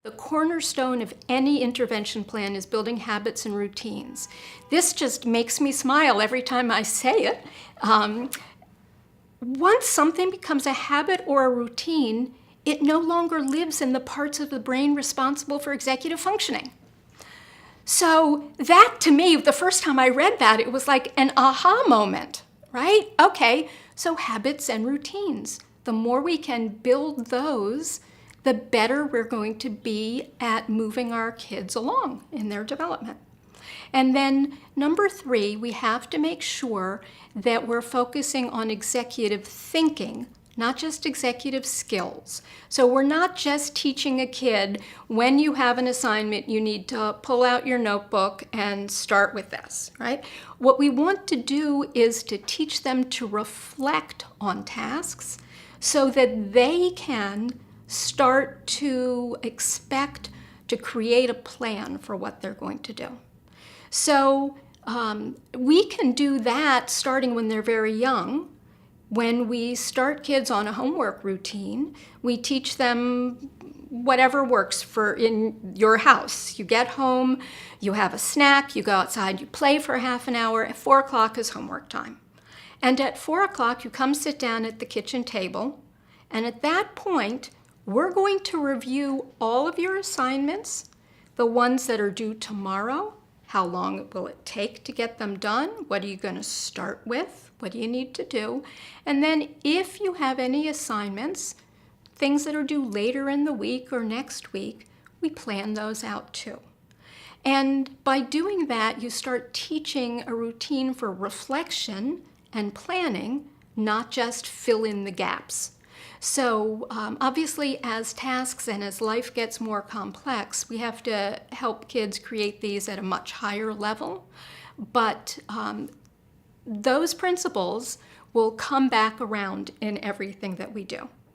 The cornerstone of any intervention plan is building habits and routines. This just makes me smile every time I say it. Once something becomes a habit or a routine, it no longer lives in the parts of the brain responsible for executive functioning. So that, to me, the first time I read that, it was like an aha moment, right? Okay, so habits and routines. The more we can build those, the better we're going to be at moving our kids along in their development. And then number 3, we have to make sure that we're focusing on executive thinking, not just executive skills. So we're not just teaching a kid, when you have an assignment, you need to pull out your notebook and start with this, right? What we want to do is to teach them to reflect on tasks so that they can start to expect to create a plan for what they're going to do. So we can do that starting when they're very young. When we start kids on a homework routine, we teach them whatever works for in your house. You get home, you have a snack, you go outside, you play for half an hour. At 4 o'clock is homework time. And at 4 o'clock, you come sit down at the kitchen table. And at that point, we're going to review all of your assignments, the ones that are due tomorrow. How long will it take to get them done? What are you going to start with? What do you need to do? And then if you have any assignments, things that are due later in the week or next week, we plan those out too. And by doing that, you start teaching a routine for reflection and planning, not just fill in the gaps. So obviously, as tasks and as life gets more complex, we have to help kids create these at a much higher level. But those principles will come back around in everything that we do.